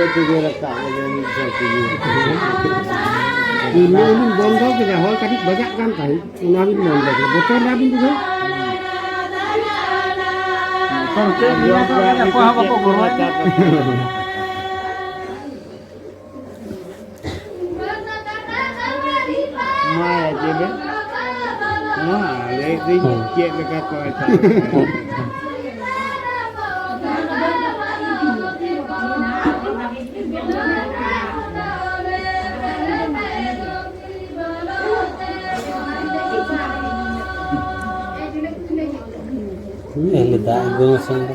itu dia letak ini satu ini bondo kita hol tadi banyak kan tadi nabin bondo botol nabin juga Porque dia tá com a boca gorda. Mai aja deh. Wah, ini cek dekat kau itu. letak gosong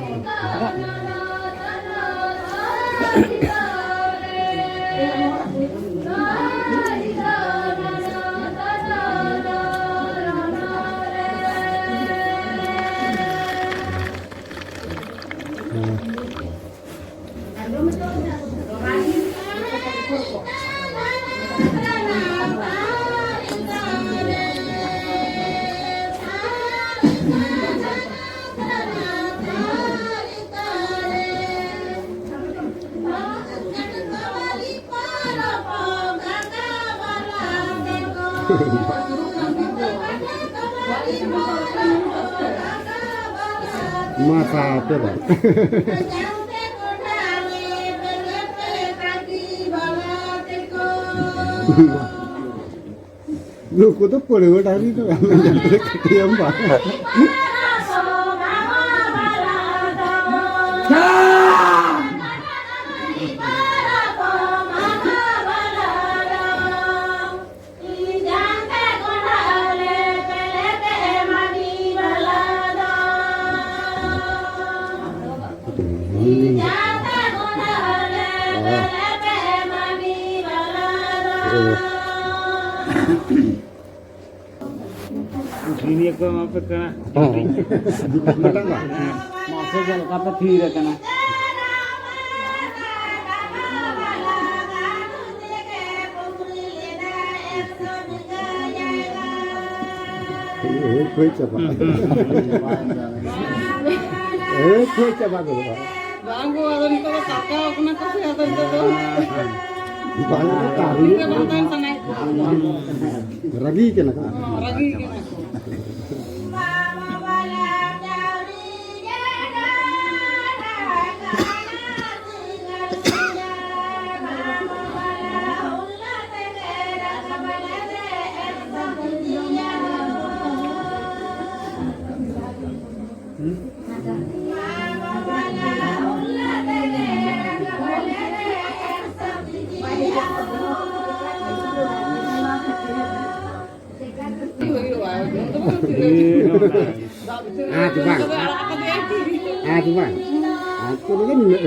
masa apa Pak? Lu kutu boleh tadi tuh yang Pak. Sini aku apa kena? Masa jangan kata tidak kena. Kue coba. Kue coba dulu Pak. Bangku ada di kota kakak, kena kesehatan itu. Banyak tari. Ragi kena kan? Ragi kena. Tuan. Tuan. Aku kan enggak.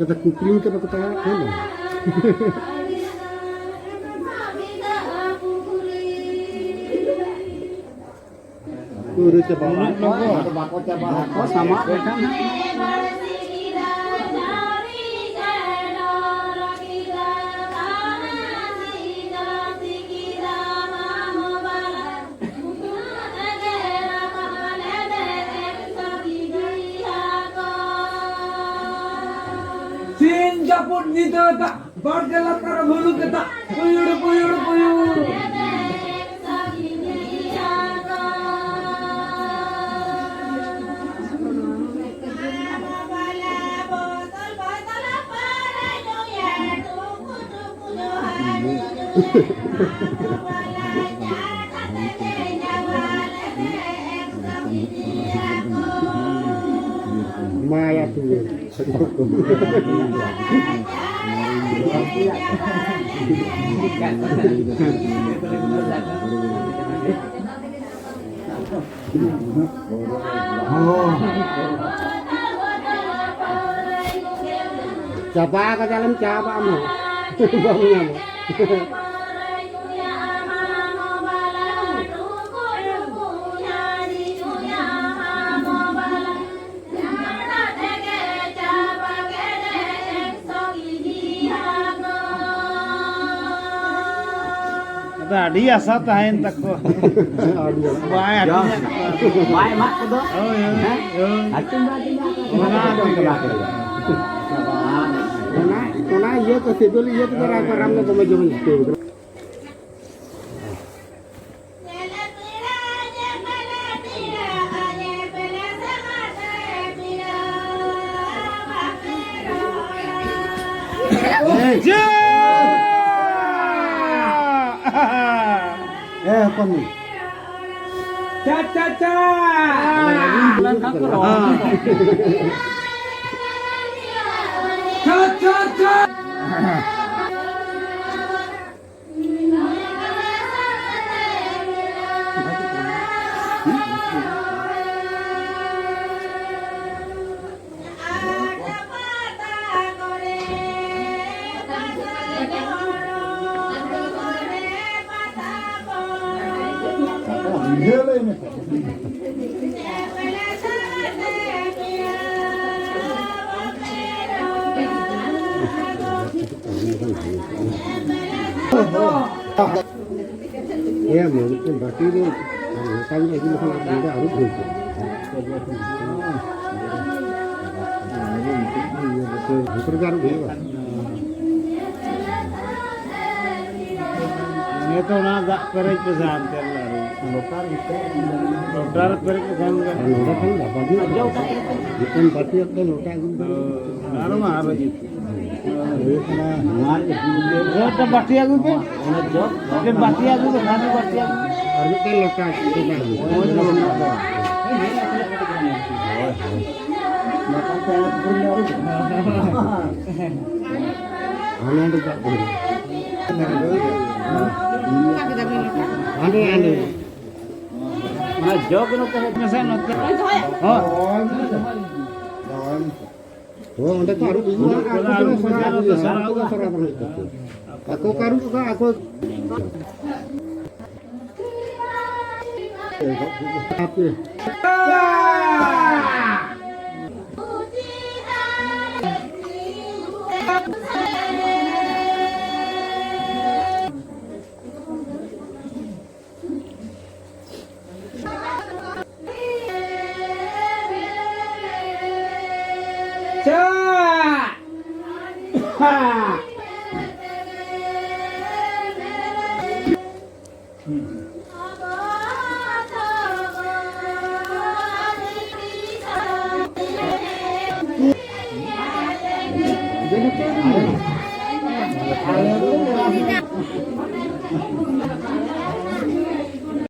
Kata kuping ke kata mana? Udah coba Kau sama kan? Japut ni tak, berjalan ke bulu kita, puyur. Maya tuh. Siapa ke dalam siapa mau? Bangnya mau. tadi asa tahan tako. Bae artinya. Baik mak ko do. Oh ya. Atin ba din Kona iya to sebel iya to ra ko ram ko mejo mejo. Apa nih? Cha cha cha. Lan aku ro. Cha cha cha. Ya mungkin berarti itu tanya ini kan ada harus begitu. Betul dia. Ini tuh agak perih pesan terlalu. Dokter perih pesan kan. Udah kan enggak bagi. Bukan berarti itu lotak gitu. Naruh mah apa gitu. Jod bati aku pe. Jod. Jod bati aku ke kan bati aku. Harus kan lotak itu kan. Maka saya punya. Ana juga boleh. Ane. Mana jog no teh Pesan noter. Oh. Oh, anda tuh harus bingung. Aku karu juga aku. Tapi. cha. Ha.